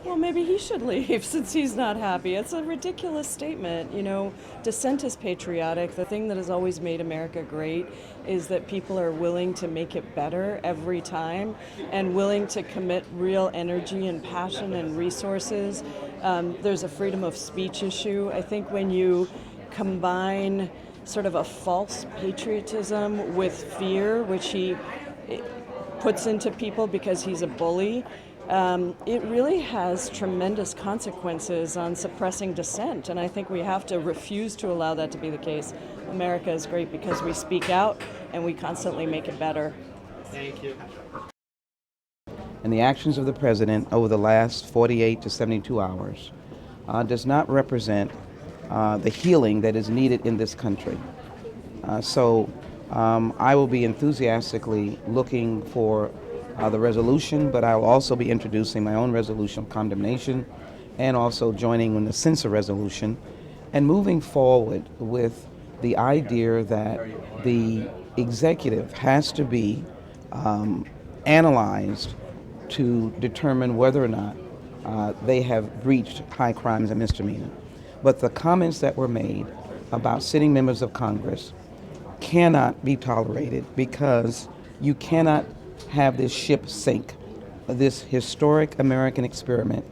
Well, maybe he should leave since he's not happy. It's a ridiculous statement. You know, dissent is patriotic. The thing that has always made America great is that people are willing to make it better every time and willing to commit real energy and passion and resources. There's a freedom of speech issue. I think when you combine sort of a false patriotism with fear, which he puts into people because he's a bully, it really has tremendous consequences on suppressing dissent, and I think we have to refuse to allow that to be the case. America is great because we speak out and we constantly make it better. Thank you. And the actions of the president over the last 48 to 72 hours does not represent the healing that is needed in this country. So I will be enthusiastically looking for the resolution, but I will also be introducing my own resolution of condemnation and also joining in the censure resolution and moving forward with the idea that the executive has to be analyzed to determine whether or not they have breached high crimes and misdemeanor. But the comments that were made about sitting members of Congress cannot be tolerated because you cannot have this ship sink, this historic American experiment,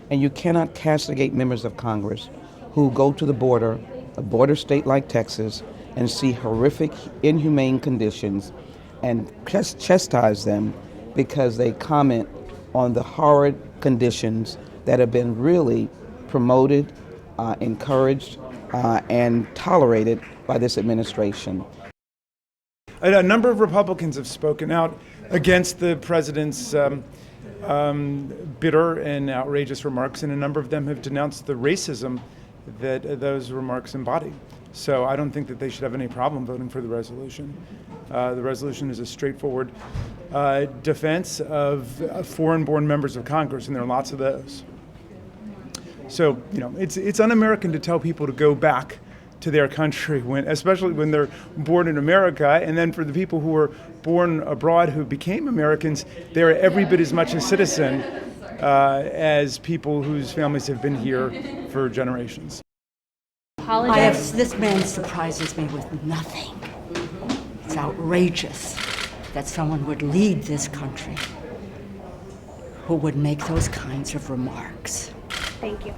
and you cannot castigate members of Congress who go to the border, a border state like Texas, and see horrific, inhumane conditions and chastise them because they comment on the horrid conditions that have been really promoted, encouraged, and tolerated by this administration. A number of Republicans have spoken out against the president's bitter and outrageous remarks, and a number of them have denounced the racism that those remarks embody. So I don't think that they should have any problem voting for the resolution. The resolution is a straightforward defense of foreign-born members of Congress, and there are lots of those. So, you know, it's un-American to tell people to go back to their country, especially when they're born in America, and then for the people who were born abroad who became Americans, they're every bit as much a citizen as people whose families have been here for generations. This man surprises me with nothing. It's outrageous that someone would lead this country who would make those kinds of remarks. Thank you.